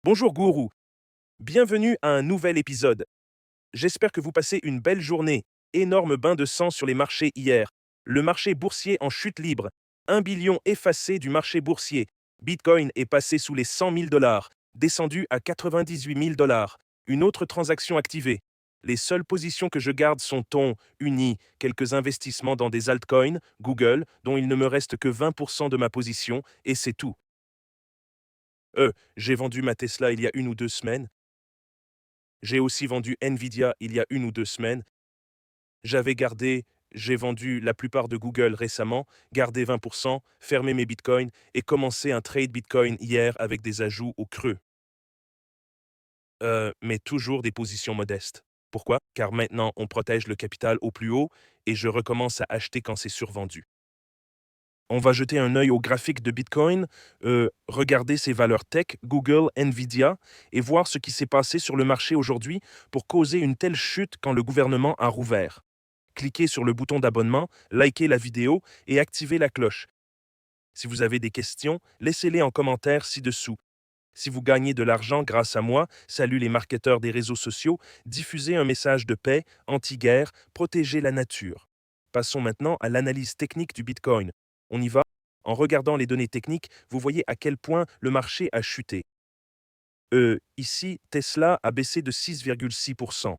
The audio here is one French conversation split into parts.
Bonjour gourou, bienvenue à un nouvel épisode. J'espère que vous passez une belle journée. Énorme bain de sang sur les marchés hier. Le marché boursier en chute libre. 1 billion effacé du marché boursier. Bitcoin est passé sous les 100 000 dollars, descendu à 98 000 dollars. Une autre transaction activée. Les seules positions que je garde sont Ton, Uni, quelques investissements dans des altcoins, Google, dont il ne me reste que 20% de ma position, et c'est tout. J'ai vendu ma Tesla il y a 1 ou 2 semaines. J'ai aussi vendu Nvidia il y a 1 ou 2 semaines. J'avais gardé, j'ai vendu la plupart de Google récemment, gardé 20%, fermé mes bitcoins et commencé un trade bitcoin hier avec des ajouts au creux. Mais toujours des positions modestes. Pourquoi? Car maintenant on protège le capital au plus haut et je recommence à acheter quand c'est survendu. On va jeter un œil au graphique de Bitcoin, regarder ses valeurs tech, Google, Nvidia, et voir ce qui s'est passé sur le marché aujourd'hui pour causer une telle chute quand le gouvernement a rouvert. Cliquez sur le bouton d'abonnement, likez la vidéo et activez la cloche. Si vous avez des questions, laissez-les en commentaire ci-dessous. Si vous gagnez de l'argent grâce à moi, salut les marketeurs des réseaux sociaux, diffusez un message de paix, anti-guerre, protégez la nature. Passons maintenant à l'analyse technique du Bitcoin. On y va? En regardant les données techniques, vous voyez à quel point le marché a chuté. Ici, Tesla a baissé de 6,6%.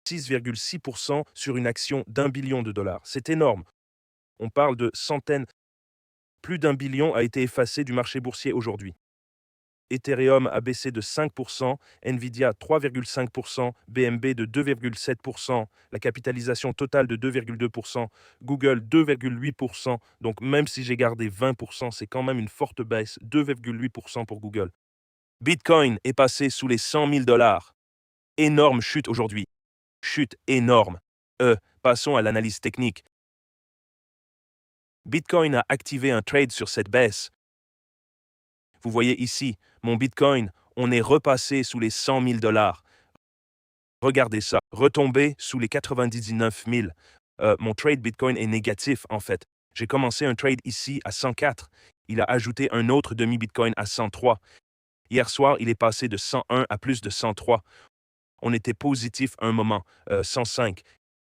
6,6% sur une action d'1 billion de dollars. C'est énorme. On parle de centaines. Plus d'1 billion a été effacé du marché boursier aujourd'hui. Ethereum a baissé de 5%, Nvidia 3,5%, BNB de 2,7%, la capitalisation totale de 2,2%, Google 2,8%. Donc même si j'ai gardé 20%, c'est quand même une forte baisse, 2,8% pour Google. Bitcoin est passé sous les 100 000 dollars. Énorme chute aujourd'hui. Chute énorme. Passons à l'analyse technique. Bitcoin a activé un trade sur cette baisse. Vous voyez ici, mon Bitcoin, on est repassé sous les 100 000 dollars. Regardez ça, retombé sous les 99 000. Mon trade Bitcoin est négatif en fait. J'ai commencé un trade ici à 104. Il a ajouté un autre demi-Bitcoin à 103. Hier soir, il est passé de 101 à plus de 103. On était positif un moment, 105.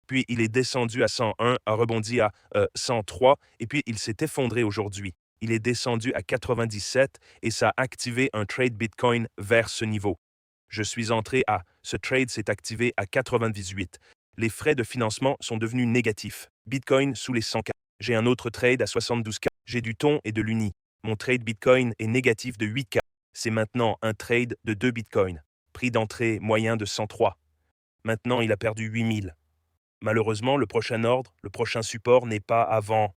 Puis il est descendu à 101, a rebondi à 103, et puis il s'est effondré aujourd'hui. Il est descendu à 97 et ça a activé un trade Bitcoin vers ce niveau. Je suis entré à, ce trade s'est activé à 98. Les frais de financement sont devenus négatifs. Bitcoin sous les 100K. J'ai un autre trade à 72K. J'ai du Ton et de l'Uni. Mon trade Bitcoin est négatif de 8K. C'est maintenant un trade de 2 Bitcoins. Prix d'entrée moyen de 103. Maintenant, il a perdu 8000. Malheureusement, le prochain ordre, le prochain support n'est pas avant.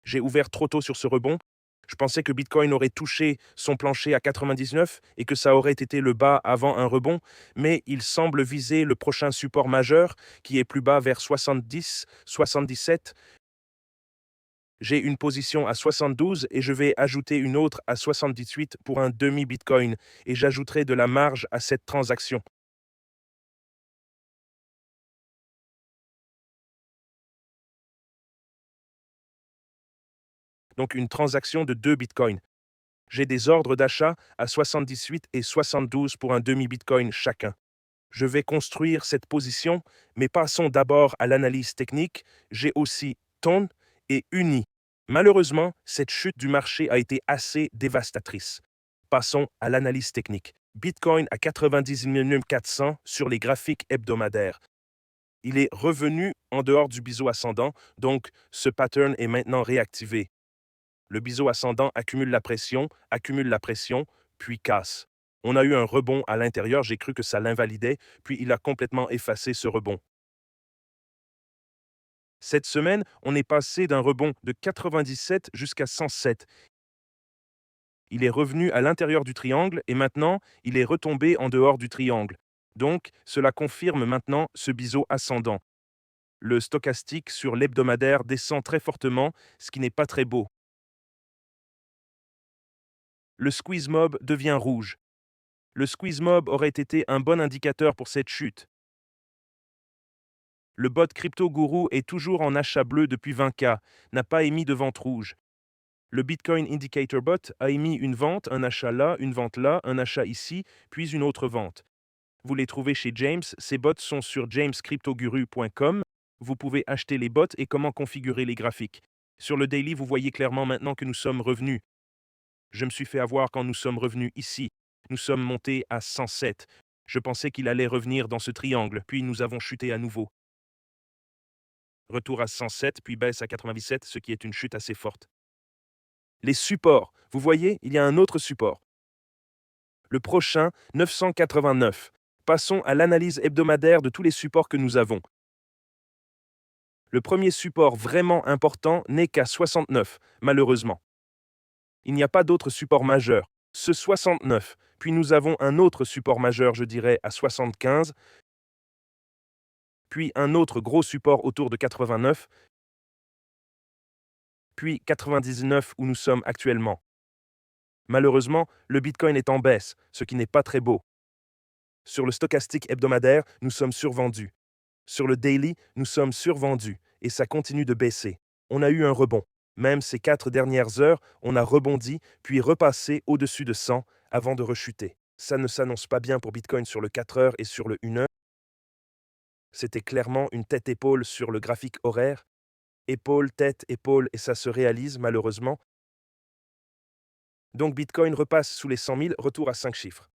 J'ai ouvert trop tôt sur ce rebond. Je pensais que Bitcoin aurait touché son plancher à 99 et que ça aurait été le bas avant un rebond, mais il semble viser le prochain support majeur qui est plus bas vers 70, 77. J'ai une position à 72 et je vais ajouter une autre à 78 pour un demi-Bitcoin et j'ajouterai de la marge à cette transaction. Donc une transaction de 2 Bitcoins. J'ai des ordres d'achat à 78 et 72 pour un demi-Bitcoin chacun. Je vais construire cette position, mais passons d'abord à l'analyse technique. J'ai aussi Ton et Uni. Malheureusement, cette chute du marché a été assez dévastatrice. Passons à l'analyse technique. Bitcoin à 90 400 sur les graphiques hebdomadaires. Il est revenu en dehors du biseau ascendant, donc ce pattern est maintenant réactivé. Le biseau ascendant accumule la pression, puis casse. On a eu un rebond à l'intérieur, j'ai cru que ça l'invalidait, puis il a complètement effacé ce rebond. Cette semaine, on est passé d'un rebond de 97 jusqu'à 107. Il est revenu à l'intérieur du triangle et maintenant, il est retombé en dehors du triangle. Donc, cela confirme maintenant ce biseau ascendant. Le stochastique sur l'hebdomadaire descend très fortement, ce qui n'est pas très beau. Le squeeze mob devient rouge. Le squeeze mob aurait été un bon indicateur pour cette chute. Le bot Crypto Guru est toujours en achat bleu depuis 20K, n'a pas émis de vente rouge. Le Bitcoin Indicator Bot a émis une vente, un achat là, une vente là, un achat ici, puis une autre vente. Vous les trouvez chez James, ces bots sont sur jamescryptoguru.com. Vous pouvez acheter les bots et comment configurer les graphiques. Sur le daily, vous voyez clairement maintenant que nous sommes revenus. Je me suis fait avoir quand nous sommes revenus ici. Nous sommes montés à 107. Je pensais qu'il allait revenir dans ce triangle, puis nous avons chuté à nouveau. Retour à 107, puis baisse à 97, ce qui est une chute assez forte. Les supports. Vous voyez, il y a un autre support. Le prochain, 989. Passons à l'analyse hebdomadaire de tous les supports que nous avons. Le premier support vraiment important n'est qu'à 69, malheureusement. Il n'y a pas d'autre support majeur. Ce 69, puis nous avons un autre support majeur, je dirais, à 75, puis un autre gros support autour de 89, puis 99 où nous sommes actuellement. Malheureusement, le Bitcoin est en baisse, ce qui n'est pas très beau. Sur le stochastique hebdomadaire, nous sommes survendus. Sur le daily, nous sommes survendus, et ça continue de baisser. On a eu un rebond. Même ces 4 dernières heures, on a rebondi, puis repassé au-dessus de 100 avant de rechuter. Ça ne s'annonce pas bien pour Bitcoin sur le 4 heures et sur le 1 heure. C'était clairement une tête-épaule sur le graphique horaire. Épaule, tête, épaule, et ça se réalise malheureusement. Donc Bitcoin repasse sous les 100 000, retour à 5 chiffres.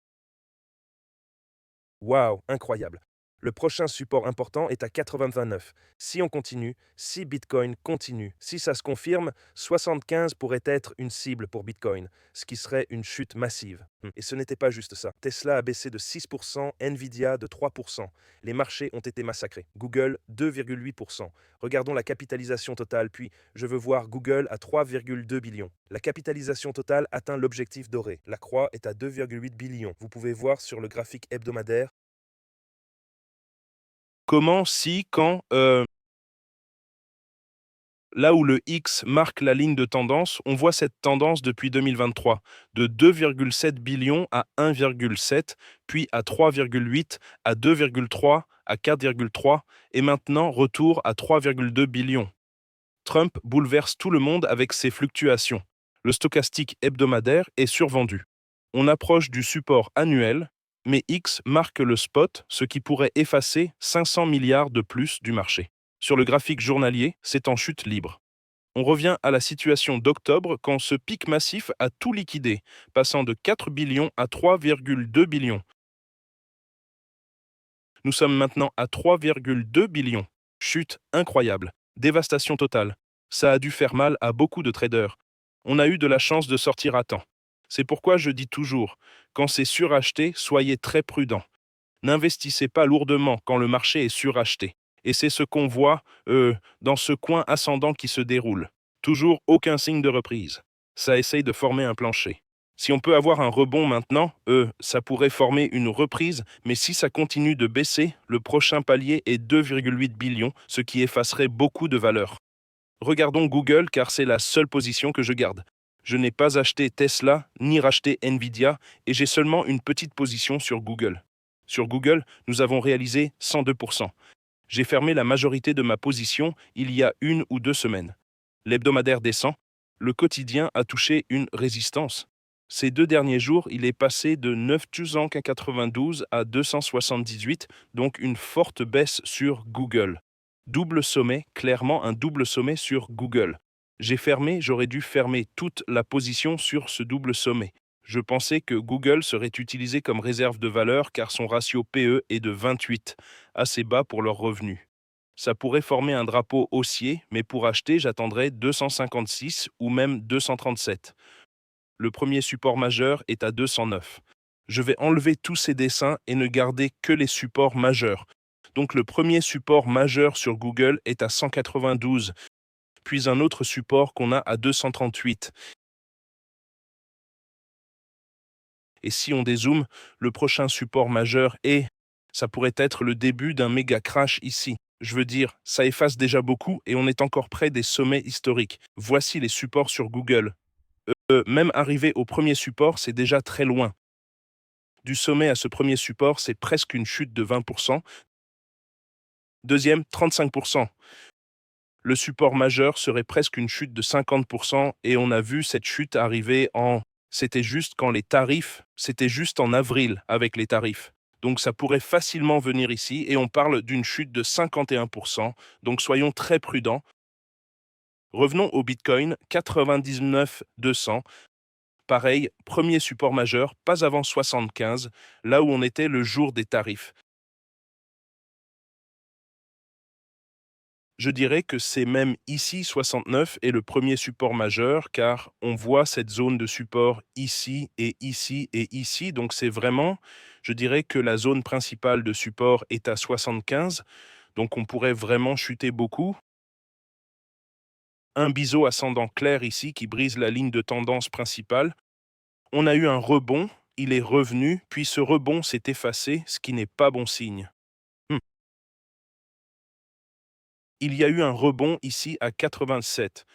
Waouh, incroyable. Le prochain support important est à 89. Si on continue, si Bitcoin continue, si ça se confirme, 75 pourrait être une cible pour Bitcoin, ce qui serait une chute massive. Et ce n'était pas juste ça. Tesla a baissé de 6%, Nvidia de 3%. Les marchés ont été massacrés. Google 2,8%. Regardons la capitalisation totale, puis je veux voir Google à 3,2 billions. La capitalisation totale atteint l'objectif doré. La croix est à 2,8 billions. Vous pouvez voir sur le graphique hebdomadaire comment, si, quand, là où le X marque la ligne de tendance, on voit cette tendance depuis 2023, de 2,7 billions à 1,7, puis à 3,8, à 2,3, à 4,3, et maintenant retour à 3,2 billions. Trump bouleverse tout le monde avec ses fluctuations. Le stochastique hebdomadaire est survendu. On approche du support annuel, mais X marque le spot, ce qui pourrait effacer 500 milliards de plus du marché. Sur le graphique journalier, c'est en chute libre. On revient à la situation d'octobre quand ce pic massif a tout liquidé, passant de 4 billions à 3,2 billions. Nous sommes maintenant à 3,2 billions. Chute incroyable. Dévastation totale. Ça a dû faire mal à beaucoup de traders. On a eu de la chance de sortir à temps. C'est pourquoi je dis toujours, quand c'est suracheté, soyez très prudent. N'investissez pas lourdement quand le marché est suracheté. Et c'est ce qu'on voit dans ce coin ascendant qui se déroule. Toujours aucun signe de reprise. Ça essaye de former un plancher. Si on peut avoir un rebond maintenant, ça pourrait former une reprise, mais si ça continue de baisser, le prochain palier est 2,8 billions, ce qui effacerait beaucoup de valeur. Regardons Google car c'est la seule position que je garde. Je n'ai pas acheté Tesla ni racheté Nvidia et j'ai seulement une petite position sur Google. Sur Google, nous avons réalisé 102%. J'ai fermé la majorité de ma position il y a 1 ou 2 semaines. L'hebdomadaire descend, le quotidien a touché une résistance. Ces 2 derniers jours, il est passé de 9,92 à 278, donc une forte baisse sur Google. Double sommet, clairement un double sommet sur Google. J'ai fermé, j'aurais dû fermer toute la position sur ce double sommet. Je pensais que Google serait utilisé comme réserve de valeur car son ratio PE est de 28, assez bas pour leurs revenus. Ça pourrait former un drapeau haussier, mais pour acheter, j'attendrai 256 ou même 237. Le premier support majeur est à 209. Je vais enlever tous ces dessins et ne garder que les supports majeurs. Donc le premier support majeur sur Google est à 192, puis un autre support qu'on a à 238. Et si on dézoome, le prochain support majeur est, ça pourrait être le début d'un méga crash ici. Je veux dire, ça efface déjà beaucoup et on est encore près des sommets historiques. Voici les supports sur Google. Même arriver au premier support, c'est déjà très loin. Du sommet à ce premier support, c'est presque une chute de 20%. Deuxième, 35%. Le support majeur serait presque une chute de 50% et on a vu cette chute arriver c'était juste quand c'était juste en avril avec les tarifs. Donc ça pourrait facilement venir ici et on parle d'une chute de 51%. Donc soyons très prudents. Revenons au Bitcoin, 99 200. Pareil, premier support majeur, pas avant 75, là où on était le jour des tarifs. Je dirais que c'est même ici 69 est le premier support majeur, car on voit cette zone de support ici et ici et ici. Donc c'est vraiment, je dirais que la zone principale de support est à 75, donc on pourrait vraiment chuter beaucoup. Un biseau ascendant clair ici qui brise la ligne de tendance principale. On a eu un rebond, il est revenu, puis ce rebond s'est effacé, ce qui n'est pas bon signe. Il y a eu un rebond ici à 87.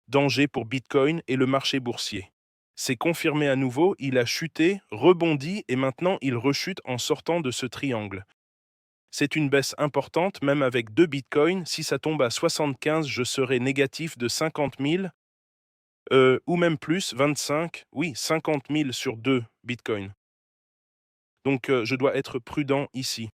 Danger pour Bitcoin et le marché boursier. C'est confirmé à nouveau, il a chuté, rebondi et maintenant il rechute en sortant de ce triangle. C'est une baisse importante, même avec 2 Bitcoins. Si ça tombe à 75, je serai négatif de 50 000, ou même plus, 25, oui, 50 000 sur 2 Bitcoins. Donc je dois être prudent ici.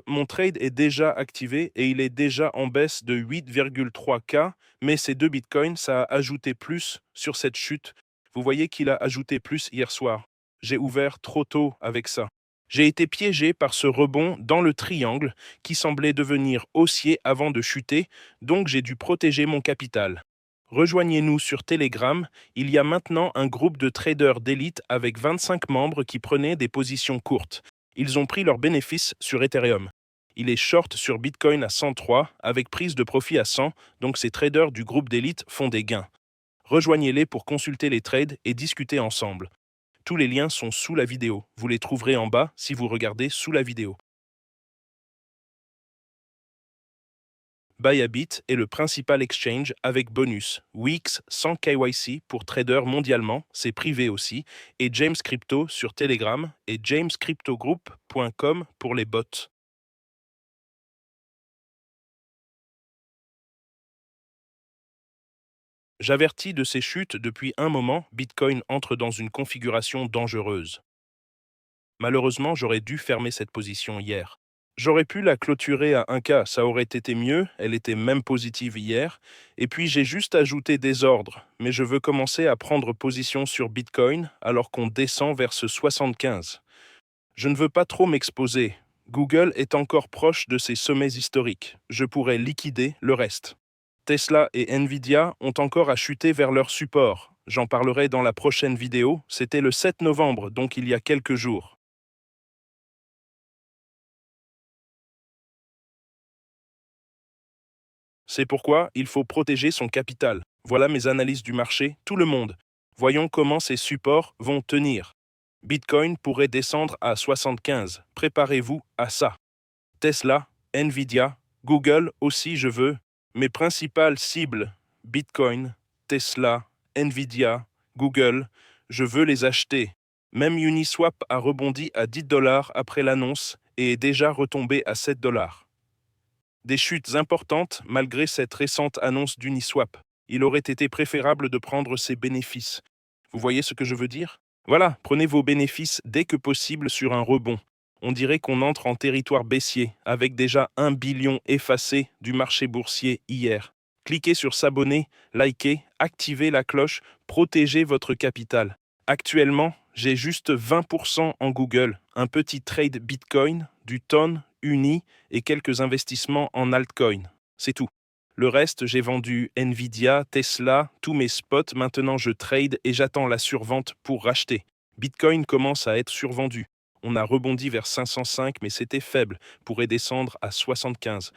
Mon trade est déjà activé et il est déjà en baisse de 8,3K, mais ces 2 bitcoins, ça a ajouté plus sur cette chute. Vous voyez qu'il a ajouté plus hier soir. J'ai ouvert trop tôt avec ça. J'ai été piégé par ce rebond dans le triangle qui semblait devenir haussier avant de chuter, donc j'ai dû protéger mon capital. Rejoignez-nous sur Telegram, il y a maintenant un groupe de traders d'élite avec 25 membres qui prenaient des positions courtes. Ils ont pris leurs bénéfices sur Ethereum. Il est short sur Bitcoin à 103 avec prise de profit à 100, donc ces traders du groupe d'élite font des gains. Rejoignez-les pour consulter les trades et discuter ensemble. Tous les liens sont sous la vidéo. Vous les trouverez en bas si vous regardez sous la vidéo. Bybit est le principal exchange avec bonus. Wix sans KYC pour traders mondialement, c'est privé aussi, et James Crypto sur Telegram et jamescryptogroup.com pour les bots. J'avertis de ces chutes depuis un moment, Bitcoin entre dans une configuration dangereuse. Malheureusement, j'aurais dû fermer cette position hier. J'aurais pu la clôturer à 1K, ça aurait été mieux, elle était même positive hier, et puis j'ai juste ajouté des ordres, mais je veux commencer à prendre position sur Bitcoin alors qu'on descend vers ce 75. Je ne veux pas trop m'exposer. Google est encore proche de ses sommets historiques. Je pourrais liquider le reste. Tesla et Nvidia ont encore à chuter vers leur support. J'en parlerai dans la prochaine vidéo, c'était le 7 novembre, donc il y a quelques jours. C'est pourquoi il faut protéger son capital. Voilà mes analyses du marché, tout le monde. Voyons comment ces supports vont tenir. Bitcoin pourrait descendre à 75. Préparez-vous à ça. Tesla, Nvidia, Google aussi je veux. Mes principales cibles, Bitcoin, Tesla, Nvidia, Google, je veux les acheter. Même Uniswap a rebondi à 10 dollars après l'annonce et est déjà retombé à 7 dollars. Des chutes importantes malgré cette récente annonce d'Uniswap. Il aurait été préférable de prendre ses bénéfices. Vous voyez ce que je veux dire? Voilà, prenez vos bénéfices dès que possible sur un rebond. On dirait qu'on entre en territoire baissier, avec déjà 1 billion effacé du marché boursier hier. Cliquez sur s'abonner, likez, activez la cloche, protégez votre capital. Actuellement, j'ai juste 20% en Google, un petit trade Bitcoin, du TON, Uni et quelques investissements en altcoin. C'est tout. Le reste, j'ai vendu Nvidia, Tesla, tous mes spots. Maintenant, je trade et j'attends la survente pour racheter. Bitcoin commence à être survendu. On a rebondi vers 505, mais c'était faible, pourrait descendre à 75.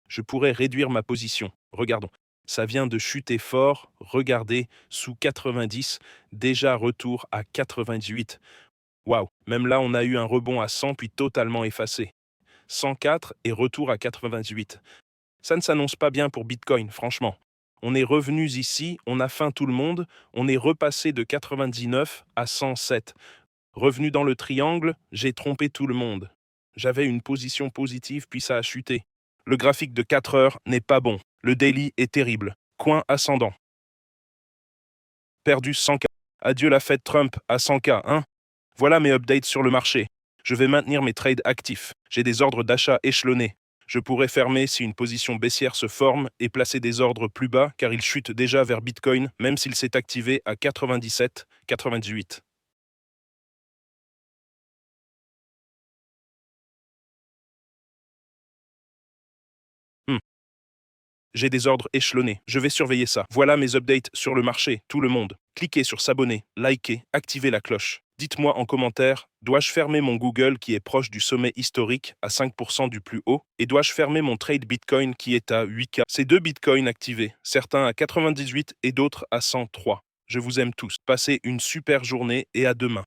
Je pourrais réduire ma position. Regardons. Ça vient de chuter fort, regardez, sous 90, déjà retour à 98. Waouh, même là on a eu un rebond à 100 puis totalement effacé. 104 et retour à 98. Ça ne s'annonce pas bien pour Bitcoin, franchement. On est revenus ici, on a faim tout le monde, on est repassé de 99 à 107. Revenu dans le triangle, j'ai trompé tout le monde. J'avais une position positive puis ça a chuté. Le graphique de 4 heures n'est pas bon. Le daily est terrible. Coin ascendant. Perdu 100K. Adieu la fête Trump à 100K, hein? Voilà mes updates sur le marché. Je vais maintenir mes trades actifs. J'ai des ordres d'achat échelonnés. Je pourrais fermer si une position baissière se forme et placer des ordres plus bas car il chute déjà vers Bitcoin même s'il s'est activé à 97, 98. Hmm. J'ai des ordres échelonnés. Je vais surveiller ça. Voilà mes updates sur le marché, tout le monde. Cliquez sur s'abonner, liker, activez la cloche. Dites-moi en commentaire, dois-je fermer mon Google qui est proche du sommet historique à 5% du plus haut et dois-je fermer mon trade Bitcoin qui est à 8K? C'est deux Bitcoins activés, certains à 98 et d'autres à 103. Je vous aime tous. Passez une super journée et à demain.